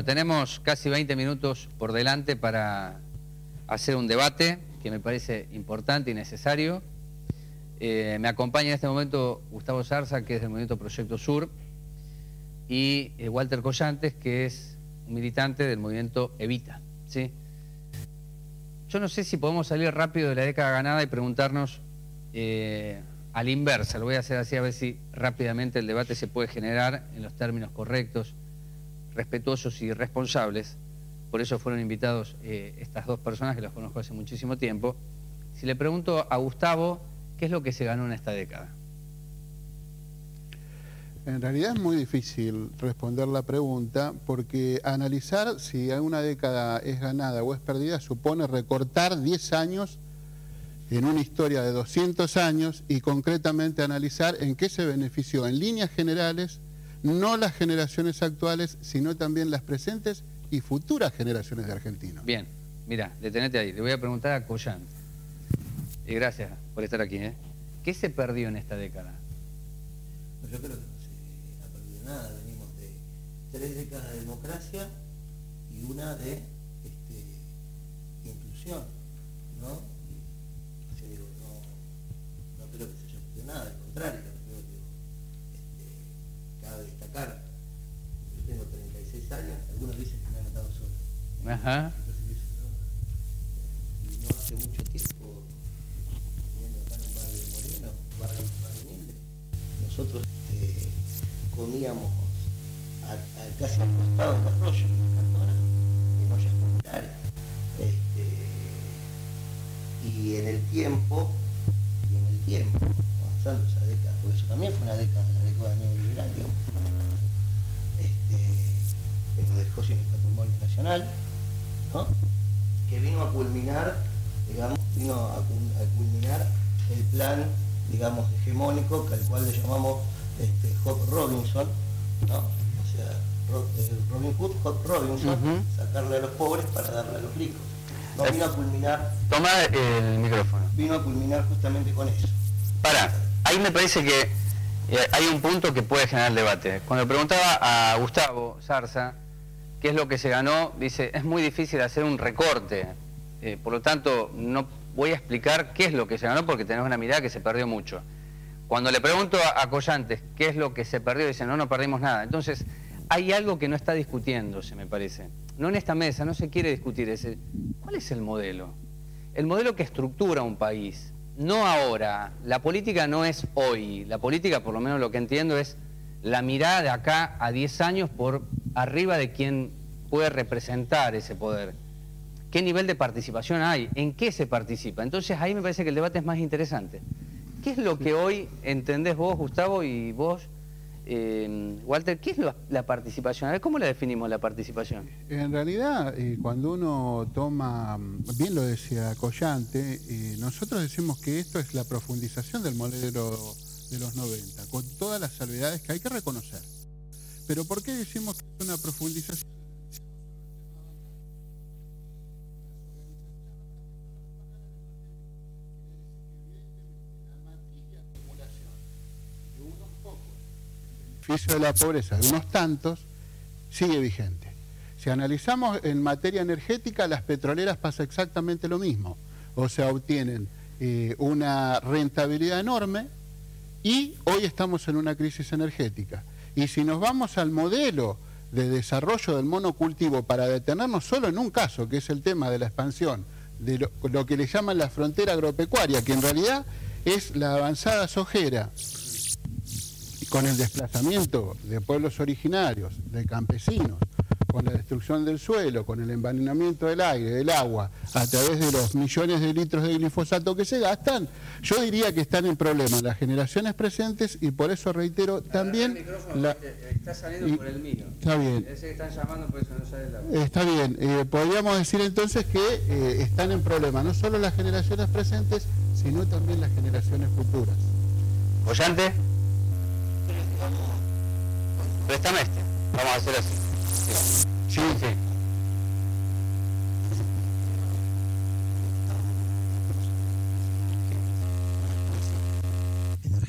Tenemos casi 20 minutos por delante para hacer un debate que me parece importante y necesario. Me acompaña en este momento Gustavo Zarza, que es del Movimiento Proyecto Sur, y Walter Collantes, que es un militante del Movimiento Evita, ¿sí? Yo no sé si podemos salir rápido de la década ganada y preguntarnos a la inversa. Lo voy a hacer así, a ver si rápidamente el debate se puede generar en los términos correctos, respetuosos y responsables. Por eso fueron invitados estas dos personas que los conozco hace muchísimo tiempo. Si le pregunto a Gustavo, ¿qué es lo que se ganó en esta década? En realidad es muy difícil responder la pregunta, porque analizar si una década es ganada o es perdida supone recortar 10 años en una historia de 200 años y concretamente analizar en qué se benefició en líneas generales no las generaciones actuales, sino también las presentes y futuras generaciones de argentinos. Bien, mira, detenete ahí. Le voy a preguntar a Collantes. Y gracias por estar aquí. ¿Qué se perdió en esta década? Pues yo creo que no se ha perdido nada. Venimos de 3 décadas de democracia y una de inclusión, ¿no? Yo digo, no creo que se haya perdido nada, al contrario, creo que cabe destacar. Yo tengo 36 años, algunos dicen que me han notado solo. Ajá. Y no hace mucho tiempo, viviendo acá en un barrio de Moreno, un barrio humilde, nosotros comíamos casi al costado del arroyo, en ollas comunales. Y en el tiempo, avanzando esa década, porque eso también fue una década, la década neoliberal, digamos, que nos dejó sin el patrimonio nacional, ¿no? Que vino a culminar, digamos, culminar el plan, digamos, hegemónico, al cual le llamamos Hop Robinson, ¿no? O sea, Robin Hood, Hop Robinson, sacarle a los pobres para darle a los ricos. No vino a culminar. Toma el micrófono. Vino a culminar justamente con eso. Para, ahí me parece que hay un punto que puede generar debate. Cuando preguntaba a Gustavo Zarza qué es lo que se ganó, dice, es muy difícil hacer un recorte. Por lo tanto, no voy a explicar qué es lo que se ganó porque tenemos una mirada que se perdió mucho. Cuando le pregunto a Collantes qué es lo que se perdió, dice, no perdimos nada. Entonces, hay algo que no está discutiéndose, me parece. No en esta mesa, no se quiere discutir. ¿Cuál es el modelo? El modelo que estructura un país. No ahora. La política no es hoy. La política, por lo menos lo que entiendo, es la mirada de acá a 10 años por arriba de quien puede representar ese poder. ¿Qué nivel de participación hay? ¿En qué se participa? Entonces ahí me parece que el debate es más interesante. ¿Qué es lo que hoy entendés vos, Gustavo, y vos, Walter? ¿Qué es la participación? A ver, ¿cómo la definimos la participación? En realidad, cuando uno toma, bien lo decía Collante, nosotros decimos que esto es la profundización del modelo de los 90, con todas las salvedades que hay que reconocer. Pero ¿por qué decimos que es una profundización? El beneficio de la pobreza de unos tantos sigue vigente. Si analizamos en materia energética, las petroleras pasa exactamente lo mismo. O sea, obtienen una rentabilidad enorme y hoy estamos en una crisis energética. Y si nos vamos al modelo de desarrollo del monocultivo para detenernos solo en un caso, que es el tema de la expansión de lo que le llaman la frontera agropecuaria, que en realidad es la avanzada sojera, con el desplazamiento de pueblos originarios, de campesinos, con la destrucción del suelo, con el envenenamiento del aire, del agua, a través de los millones de litros de glifosato que se gastan, yo diría que están en problemas las generaciones presentes y por eso reitero también... Está saliendo por el mío. Está bien. Ese que están llamando, por eso no sale el agua. Está bien. Podríamos decir entonces que están en problemas no solo las generaciones presentes, sino también las generaciones futuras. ¿Collante? Préstame este. Vamos a hacer así. Sí.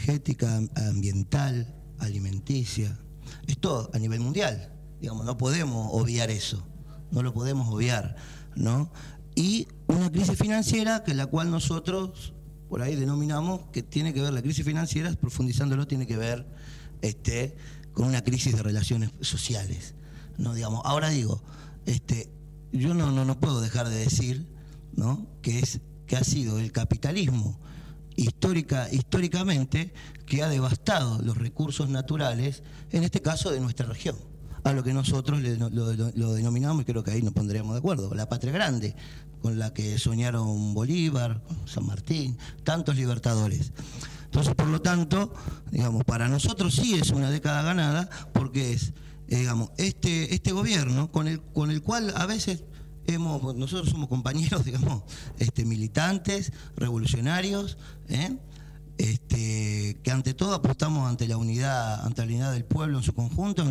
energética, ambiental, alimenticia. Es todo a nivel mundial. Digamos, no podemos obviar eso. No lo podemos obviar, ¿no? Y una crisis financiera que la cual nosotros por ahí denominamos que tiene que ver, la crisis financiera, profundizándolo, tiene que ver con una crisis de relaciones sociales, ¿no? Digamos, ahora digo, yo no puedo dejar de decir, ¿no?, que ha sido el capitalismo históricamente que ha devastado los recursos naturales, en este caso de nuestra región, a lo que nosotros lo denominamos, y creo que ahí nos pondríamos de acuerdo, la patria grande, con la que soñaron Bolívar, San Martín, tantos libertadores. Entonces, por lo tanto, digamos, para nosotros sí es una década ganada, porque es, digamos, este gobierno con el cual a veces nosotros somos compañeros, digamos, militantes, revolucionarios, que ante todo apostamos ante la unidad del pueblo en su conjunto,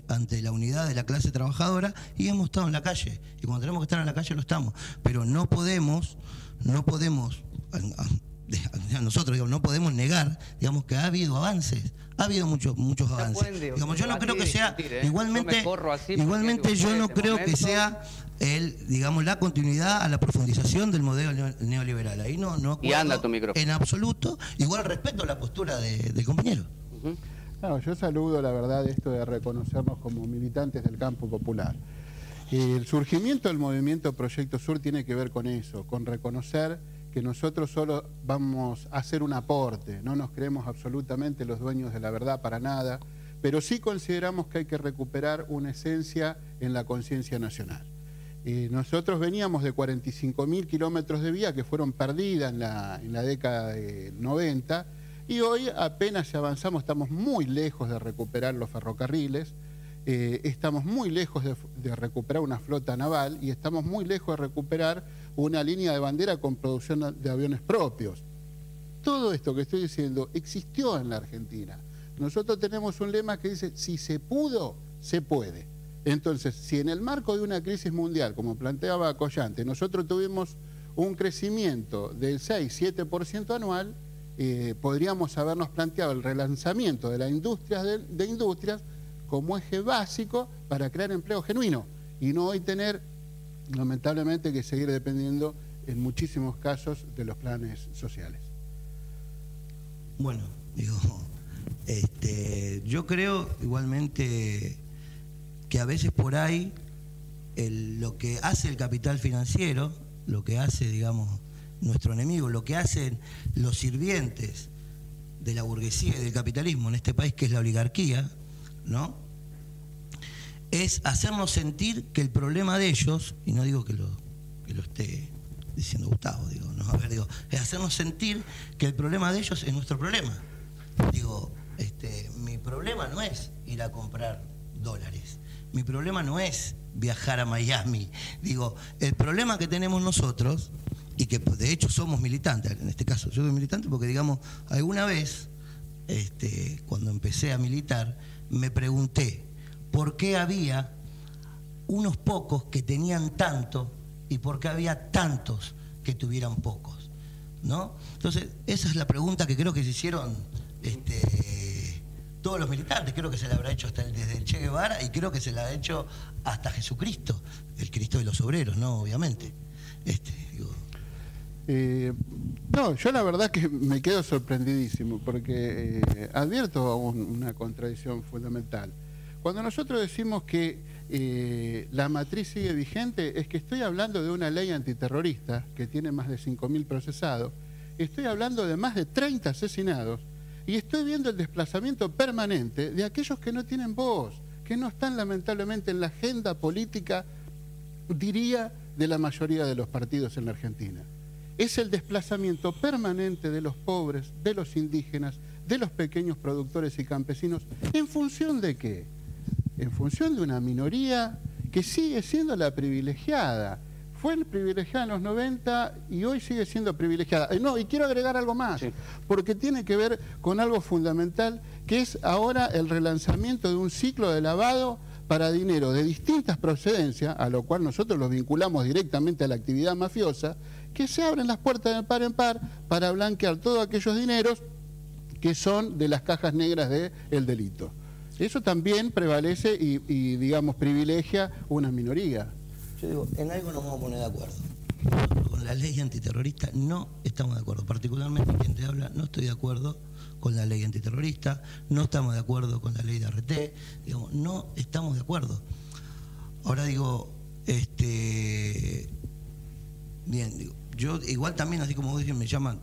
ante la unidad de la clase trabajadora, y hemos estado en la calle, y cuando tenemos que estar en la calle lo estamos, pero no podemos nosotros, digamos, no podemos negar, digamos, que ha habido avances, ha habido muchos avances. Digamos, yo no creo que sea, igualmente yo no creo que sea digamos, la continuidad a la profundización del modelo neoliberal. Ahí no y anda tu micrófono. En absoluto. Igual respeto la postura del compañero. No, yo saludo, la verdad, esto de reconocernos como militantes del campo popular. El surgimiento del movimiento Proyecto Sur tiene que ver con eso, con reconocer que nosotros solo vamos a hacer un aporte, no nos creemos absolutamente los dueños de la verdad para nada, pero sí consideramos que hay que recuperar una esencia en la conciencia nacional. Nosotros veníamos de 45.000 kilómetros de vía que fueron perdidas en la década de 90, y hoy apenas avanzamos, estamos muy lejos de recuperar los ferrocarriles, estamos muy lejos de recuperar una flota naval, y estamos muy lejos de recuperar una línea de bandera con producción de aviones propios. Todo esto que estoy diciendo existió en la Argentina. Nosotros tenemos un lema que dice, si se pudo, se puede. Entonces, si en el marco de una crisis mundial, como planteaba Collante, nosotros tuvimos un crecimiento del 6-7% anual, podríamos habernos planteado el relanzamiento de las industrias de industrias como eje básico para crear empleo genuino, y no hoy tener, lamentablemente, que seguir dependiendo en muchísimos casos de los planes sociales. Bueno, digo, yo creo igualmente que a veces por ahí lo que hace el capital financiero, lo que hace, digamos, nuestro enemigo, lo que hacen los sirvientes de la burguesía y del capitalismo en este país, que es la oligarquía, ¿no?, es hacernos sentir que el problema de ellos, y no digo que lo esté diciendo Gustavo, digo, no, a ver, digo, es hacernos sentir que el problema de ellos es nuestro problema. Digo, mi problema no es ir a comprar dólares, mi problema no es viajar a Miami. Digo, el problema que tenemos nosotros, y que de hecho somos militantes, en este caso yo soy militante porque, digamos, alguna vez, cuando empecé a militar, me pregunté por qué había unos pocos que tenían tanto y por qué había tantos que tuvieran pocos, ¿no? Entonces, esa es la pregunta que creo que se hicieron todos los militantes. Creo que se la habrá hecho desde el Che Guevara, y creo que se la ha hecho hasta Jesucristo, el Cristo de los obreros, ¿no? Obviamente. No, yo la verdad que me quedo sorprendidísimo, porque advierto una contradicción fundamental. Cuando nosotros decimos que la matriz sigue vigente, es que estoy hablando de una ley antiterrorista que tiene más de 5.000 procesados, estoy hablando de más de 30 asesinados, y estoy viendo el desplazamiento permanente de aquellos que no tienen voz, que no están lamentablemente en la agenda política, diría, de la mayoría de los partidos en la Argentina. Es el desplazamiento permanente de los pobres, de los indígenas, de los pequeños productores y campesinos. ¿En función de qué? En función de una minoría que sigue siendo la privilegiada. Fue privilegiada en los 90 y hoy sigue siendo privilegiada. No, y quiero agregar algo más, sí, porque tiene que ver con algo fundamental, que es ahora el relanzamiento de un ciclo de lavado para dinero de distintas procedencias, a lo cual nosotros los vinculamos directamente a la actividad mafiosa, que se abren las puertas de par en par para blanquear todos aquellos dineros que son de las cajas negras del delito. Eso también prevalece y digamos, privilegia una minoría. Yo digo, en algo nos vamos a poner de acuerdo. Con la ley antiterrorista no estamos de acuerdo. Particularmente quien te habla, no estoy de acuerdo con la ley antiterrorista, no estamos de acuerdo con la ley de RT, digamos, no estamos de acuerdo. Ahora digo, bien, digo, yo igual también, así como vos dices,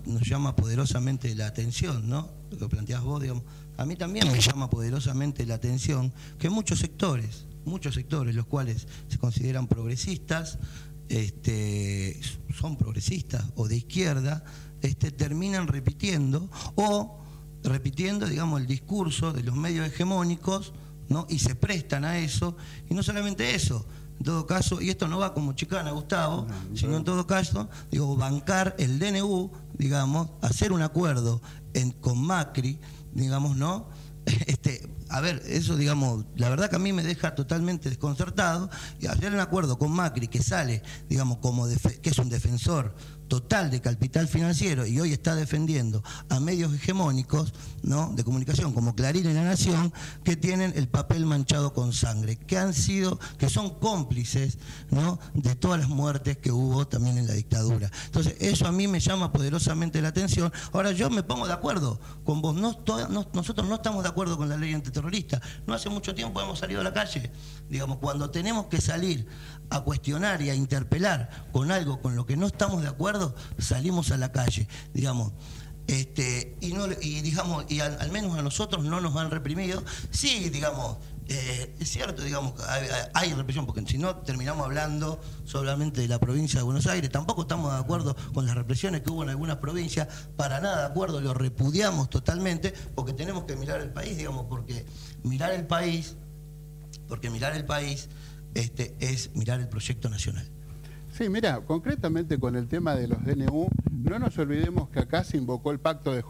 nos llama poderosamente la atención, ¿no? Lo que planteás vos, digamos, a mí también me llama poderosamente la atención que muchos sectores, los cuales se consideran progresistas, son progresistas o de izquierda, terminan repitiendo, digamos, el discurso de los medios hegemónicos, ¿no? Y se prestan a eso, y no solamente eso, en todo caso, y esto no va como chicana, Gustavo, sino en todo caso, digo, bancar el DNU, digamos, hacer un acuerdo con Macri, digamos, ¿no? A ver, eso, digamos, la verdad que a mí me deja totalmente desconcertado, y hacer un acuerdo con Macri que sale, digamos, que es un defensor total de capital financiero y hoy está defendiendo a medios hegemónicos, ¿no?, de comunicación como Clarín y La Nación, que tienen el papel manchado con sangre, que son cómplices, ¿no?, de todas las muertes que hubo también en la dictadura. Entonces, eso a mí me llama poderosamente la atención. Ahora, yo me pongo de acuerdo con vos. Nosotros no estamos de acuerdo con la ley antiterrorista. No hace mucho tiempo hemos salido a la calle. Digamos, cuando tenemos que salir a cuestionar y a interpelar con algo con lo que no estamos de acuerdo, salimos a la calle, digamos, y al menos a nosotros no nos han reprimido. Sí, digamos, es cierto, digamos, hay represión, porque si no terminamos hablando solamente de la provincia de Buenos Aires. Tampoco estamos de acuerdo con las represiones que hubo en algunas provincias, para nada de acuerdo, lo repudiamos totalmente, porque tenemos que mirar el país, digamos, porque mirar el país es mirar el proyecto nacional. Sí, mira, concretamente con el tema de los DNU, no nos olvidemos que acá se invocó el pacto de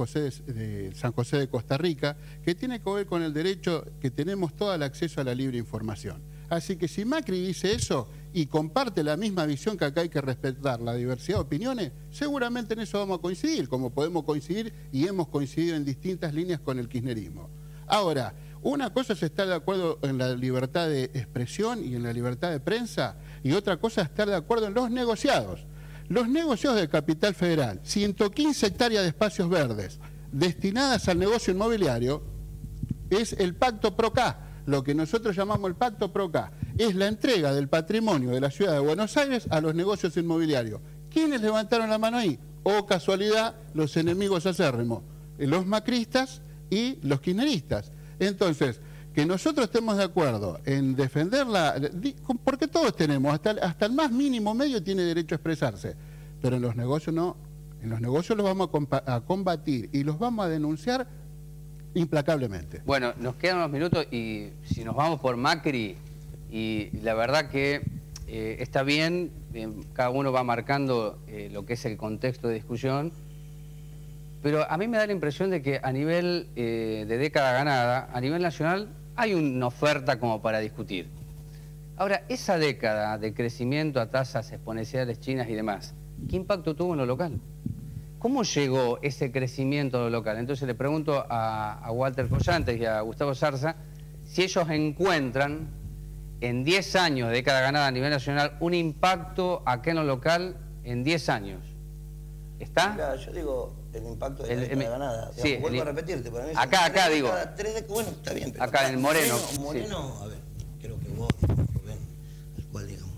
San José de Costa Rica, que tiene que ver con el derecho que tenemos todo el acceso a la libre información. Así que si Macri dice eso y comparte la misma visión, que acá hay que respetar la diversidad de opiniones, seguramente en eso vamos a coincidir, como podemos coincidir y hemos coincidido en distintas líneas con el kirchnerismo. Ahora, una cosa es estar de acuerdo en la libertad de expresión y en la libertad de prensa, y otra cosa es estar de acuerdo en los negociados. Los negociados del Capital Federal, 115 hectáreas de espacios verdes destinadas al negocio inmobiliario, es el Pacto PROCA, lo que nosotros llamamos el Pacto PROCA. Es la entrega del patrimonio de la ciudad de Buenos Aires a los negocios inmobiliarios. ¿Quiénes levantaron la mano ahí? Oh, casualidad, los enemigos acérrimos, los macristas y los kirchneristas. Entonces, que nosotros estemos de acuerdo en defenderla, porque todos tenemos, hasta el más mínimo medio tiene derecho a expresarse, pero en los negocios no. En los negocios los vamos a combatir y los vamos a denunciar implacablemente. Bueno, nos quedan unos minutos y si nos vamos por Macri, y la verdad que está bien, cada uno va marcando lo que es el contexto de discusión, pero a mí me da la impresión de que a nivel de década ganada, a nivel nacional, hay una oferta como para discutir. Ahora, esa década de crecimiento a tasas exponenciales chinas y demás, ¿qué impacto tuvo en lo local? ¿Cómo llegó ese crecimiento a lo local? Entonces le pregunto a Walter Collantes y a Gustavo Zarza si ellos encuentran en 10 años de década ganada a nivel nacional un impacto acá en lo local en 10 años. ¿Está? Mira, yo digo el impacto de la década ganada. Sí, vuelvo a repetirte. Para mí acá digo. Bueno, está bien. Pero acá en Moreno. Moreno, sí. A ver, creo que vos, Rubén, al cual, digamos,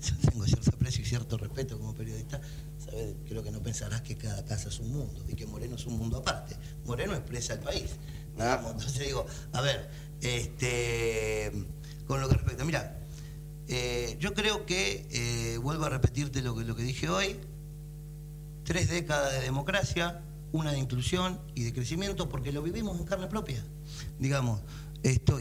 yo tengo cierto aprecio y cierto respeto como periodista, ¿sabes? Creo que no pensarás que cada casa es un mundo y que Moreno es un mundo aparte. Moreno expresa el país. Digamos. Entonces digo, a ver, con lo que respecta, mira, yo creo que, vuelvo a repetirte lo que dije hoy, 3 décadas de democracia, una de inclusión y de crecimiento, porque lo vivimos en carne propia, digamos.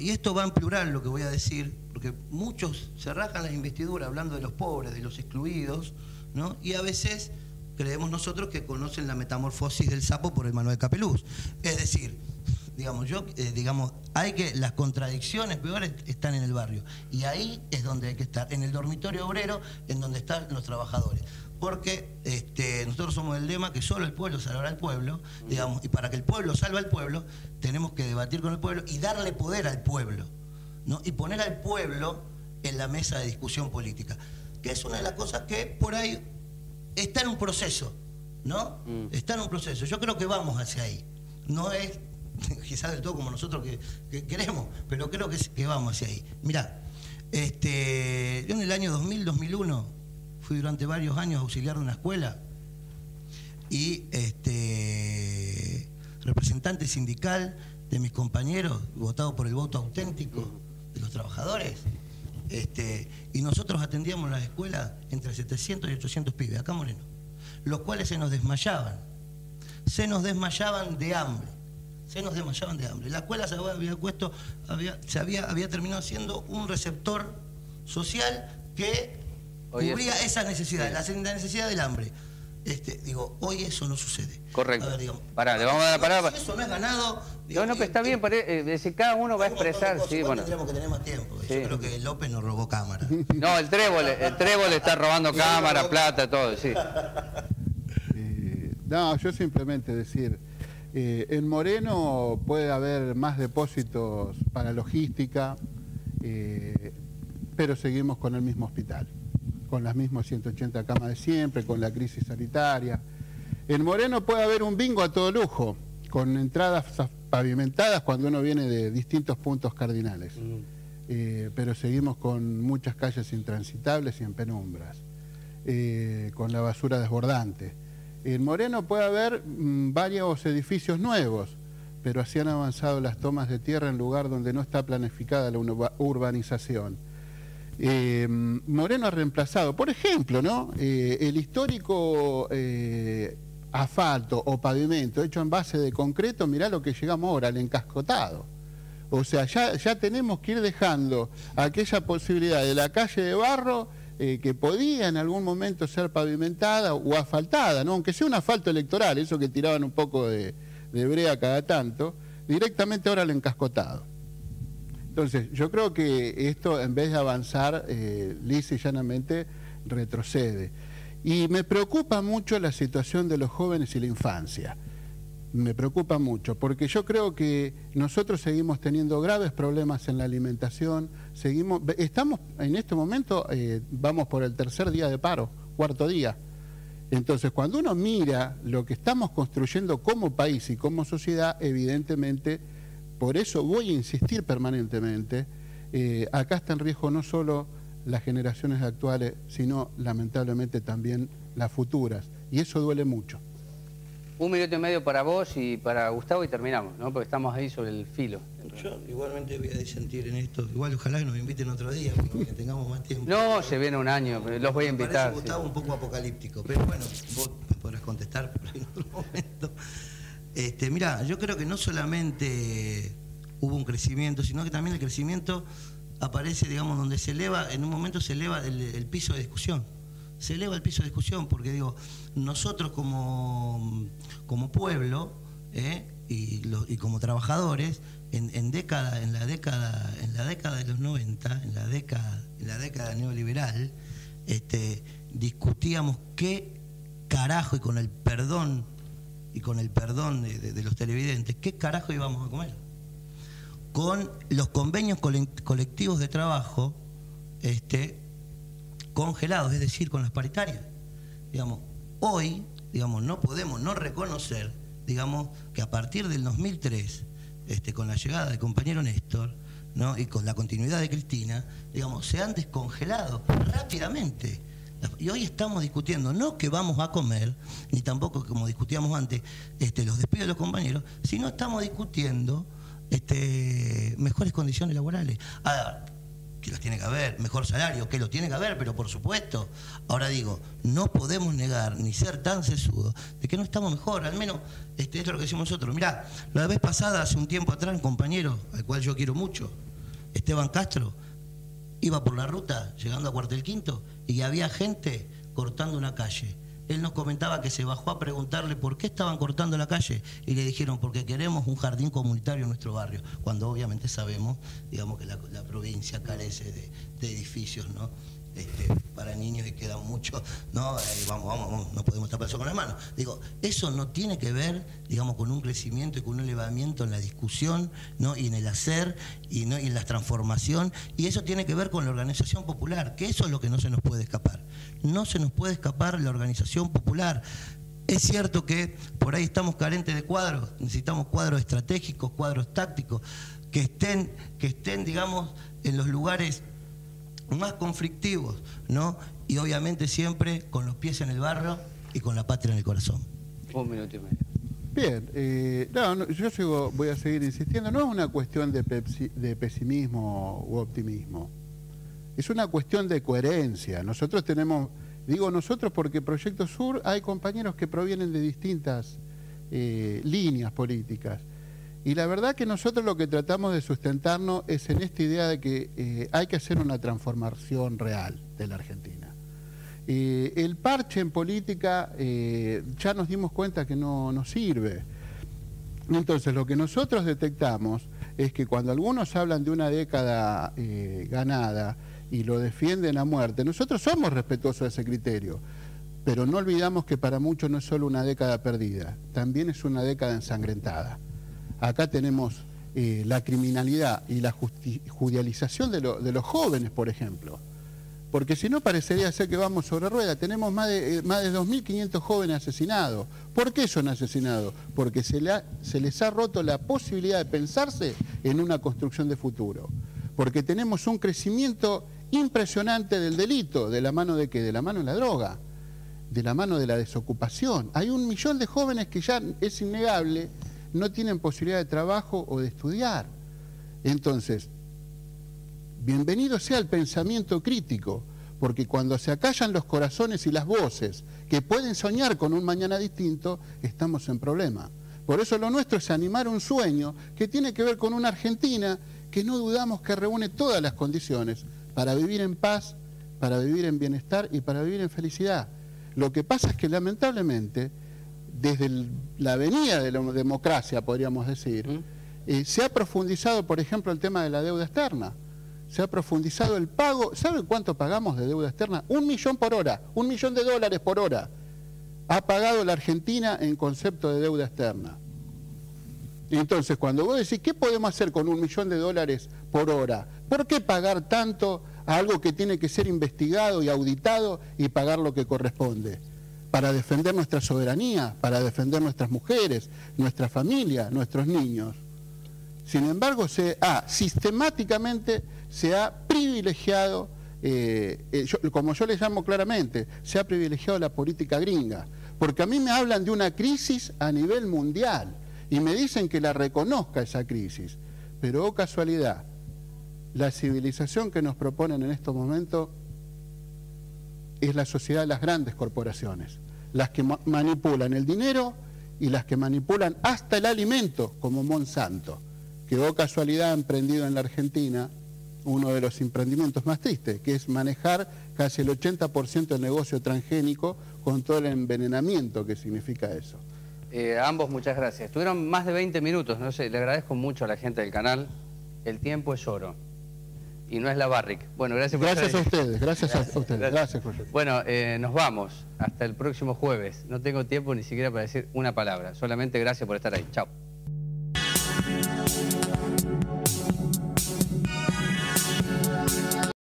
Y esto va en plural lo que voy a decir, porque muchos se rajan las investiduras hablando de los pobres, de los excluidos, ¿no? Y a veces creemos nosotros que conocen la metamorfosis del sapo por el Manuel Capeluz. Es decir, digamos, las contradicciones peores están en el barrio. Y ahí es donde hay que estar, en el dormitorio obrero, en donde están los trabajadores. porque nosotros somos del lema que solo el pueblo salvará al pueblo, digamos, y para que el pueblo salve al pueblo, tenemos que debatir con el pueblo y darle poder al pueblo, ¿no? Y poner al pueblo en la mesa de discusión política, que es una de las cosas que por ahí está en un proceso, ¿no? Está en un proceso. Yo creo que vamos hacia ahí. No es quizás del todo como nosotros que queremos, pero creo que vamos hacia ahí. Mirá, yo en el año 2000-2001 fui durante varios años auxiliar de una escuela y representante sindical de mis compañeros, votado por el voto auténtico de los trabajadores. Y nosotros atendíamos las escuelas entre 700 y 800 pibes, acá en Moreno, los cuales se nos desmayaban de hambre. La escuela había terminado siendo un receptor social que cubría esas necesidades, la necesidad del hambre. Hoy eso no sucede. Correcto. A ver, digamos, Pará, le vamos a dar parada. Si eso no es ganado. No, pero está bien, decir, cada uno va a expresar. Sí, bueno. Tendríamos que tener más tiempo. Sí. Yo creo que López nos robó cámara. No, el Trébol está robando cámara, plata, todo, sí. No, yo simplemente decir, en Moreno puede haber más depósitos para logística, pero seguimos con el mismo hospital, con las mismas 180 camas de siempre, con la crisis sanitaria. En Moreno puede haber un bingo a todo lujo, con entradas pavimentadas cuando uno viene de distintos puntos cardinales. Pero seguimos con muchas calles intransitables y en penumbras, con la basura desbordante. En Moreno puede haber varios edificios nuevos, pero así han avanzado las tomas de tierra en lugar donde no está planificada la urbanización. Moreno ha reemplazado, por ejemplo, ¿no? El histórico asfalto o pavimento hecho en base de concreto, mirá lo que llegamos ahora, al encascotado. O sea, ya tenemos que ir dejando aquella posibilidad de la calle de barro que podía en algún momento ser pavimentada o asfaltada, ¿no? Aunque sea un asfalto electoral, eso que tiraban un poco de brea cada tanto, directamente ahora al encascotado. Entonces, yo creo que esto, en vez de avanzar, lisa y llanamente retrocede. Y me preocupa mucho la situación de los jóvenes y la infancia. Me preocupa mucho, porque yo creo que nosotros seguimos teniendo graves problemas en la alimentación, estamos en este momento, vamos por el tercer día de paro, cuarto día. Entonces, cuando uno mira lo que estamos construyendo como país y como sociedad, evidentemente, por eso voy a insistir permanentemente, acá está en riesgo no solo las generaciones actuales, sino lamentablemente también las futuras, y eso duele mucho. 1 minuto y medio para vos y para Gustavo y terminamos, ¿no? Porque estamos ahí sobre el filo. Yo igualmente voy a disentir en esto. Igual ojalá que nos inviten otro día, porque tengamos más tiempo. No, se viene un año, pero los voy a invitar. Me parece, Gustavo, un poco apocalíptico, pero bueno, vos me podrás contestar en otro momento. Mirá, yo creo que no solamente hubo un crecimiento, sino que también el crecimiento aparece, digamos, donde se eleva, en un momento se eleva el piso de discusión. Se eleva el piso de discusión, porque digo, nosotros como pueblo y como trabajadores, en la década de los 90, en la década neoliberal, discutíamos qué carajo, y con el perdón de los televidentes, qué carajo íbamos a comer. Con los convenios colectivos de trabajo, congelados, es decir, con las paritarias. Digamos, hoy, digamos, no podemos no reconocer, digamos, que a partir del 2003, con la llegada del compañero Néstor, ¿no? Y con la continuidad de Cristina, digamos, se han descongelado rápidamente. Y hoy estamos discutiendo, no que vamos a comer, ni tampoco como discutíamos antes, los despidos de los compañeros, sino estamos discutiendo mejores condiciones laborales. Que los tiene que haber, mejor salario, que lo tiene que haber, pero por supuesto. Ahora digo, no podemos negar ni ser tan sesudos de que no estamos mejor, al menos esto es lo que decimos nosotros. Mirá, la vez pasada, hace un tiempo atrás, un compañero, al cual yo quiero mucho, Esteban Castro, iba por la ruta, llegando a Cuartel Quinto, y había gente cortando una calle. Él nos comentaba que se bajó a preguntarle por qué estaban cortando la calle y le dijeron porque queremos un jardín comunitario en nuestro barrio, cuando obviamente sabemos, digamos, que la provincia carece de edificios, ¿no? para niños y queda mucho, ¿no? Vamos, no podemos tapar eso con las manos. Digo, eso no tiene que ver, digamos, con un crecimiento y con un elevamiento en la discusión, ¿no? Y en el hacer, y en la transformación, y eso tiene que ver con la organización popular, que eso es lo que no se nos puede escapar. No se nos puede escapar la organización popular. Es cierto que por ahí estamos carentes de cuadros, necesitamos cuadros estratégicos, cuadros tácticos, que estén, digamos, en los lugares más conflictivos, ¿no? Y obviamente siempre con los pies en el barro y con la patria en el corazón. 1 minuto y medio. Bien, yo voy a seguir insistiendo, no es una cuestión de pesimismo u optimismo, es una cuestión de coherencia. Nosotros tenemos, digo nosotros porque Proyecto Sur hay compañeros que provienen de distintas líneas políticas. Y la verdad que nosotros lo que tratamos de sustentarnos es en esta idea de que hay que hacer una transformación real de la Argentina. El parche en política ya nos dimos cuenta que no nos sirve. Entonces lo que nosotros detectamos es que cuando algunos hablan de una década ganada y lo defienden a muerte, nosotros somos respetuosos de ese criterio, pero no olvidamos que para muchos no es solo una década perdida, también es una década ensangrentada. Acá tenemos la criminalidad y la judicialización de los jóvenes, por ejemplo. Porque si no parecería ser que vamos sobre rueda. Tenemos más de 2.500 jóvenes asesinados. ¿Por qué son asesinados? Porque se les ha roto la posibilidad de pensarse en una construcción de futuro. Porque tenemos un crecimiento impresionante del delito. ¿De la mano de qué? De la mano de la droga. De la mano de la desocupación. Hay 1 millón de jóvenes que ya es innegable no tienen posibilidad de trabajo o de estudiar. Entonces, bienvenido sea el pensamiento crítico, porque cuando se acallan los corazones y las voces que pueden soñar con un mañana distinto, estamos en problema. Por eso lo nuestro es animar un sueño que tiene que ver con una Argentina que no dudamos que reúne todas las condiciones para vivir en paz, para vivir en bienestar y para vivir en felicidad. Lo que pasa es que lamentablemente, desde la venida de la democracia, podríamos decir, se ha profundizado, por ejemplo, el tema de la deuda externa. Se ha profundizado el pago. ¿Saben cuánto pagamos de deuda externa? 1 millón por hora, $1 millón por hora. Ha pagado la Argentina en concepto de deuda externa. Entonces, cuando vos decís, ¿qué podemos hacer con $1 millón por hora? ¿Por qué pagar tanto a algo que tiene que ser investigado y auditado y pagar lo que corresponde? Para defender nuestra soberanía, para defender nuestras mujeres, nuestra familia, nuestros niños. Sin embargo, sistemáticamente se ha privilegiado, como yo le llamo claramente, se ha privilegiado la política gringa. Porque a mí me hablan de una crisis a nivel mundial y me dicen que la reconozca esa crisis. Pero, oh casualidad, la civilización que nos proponen en estos momentos es la sociedad de las grandes corporaciones, las que manipulan el dinero y las que manipulan hasta el alimento, como Monsanto, que, oh casualidad, ha emprendido en la Argentina uno de los emprendimientos más tristes, que es manejar casi el 80% del negocio transgénico con todo el envenenamiento que significa eso. A ambos muchas gracias. Estuvieron más de 20 minutos, no sé, le agradezco mucho a la gente del canal. El tiempo es oro. Y no es la Barrick. Bueno, gracias por estar ahí. Gracias a ustedes. Gracias, Jorge. Bueno, nos vamos. Hasta el próximo jueves. No tengo tiempo ni siquiera para decir una palabra. Solamente gracias por estar ahí. Chao.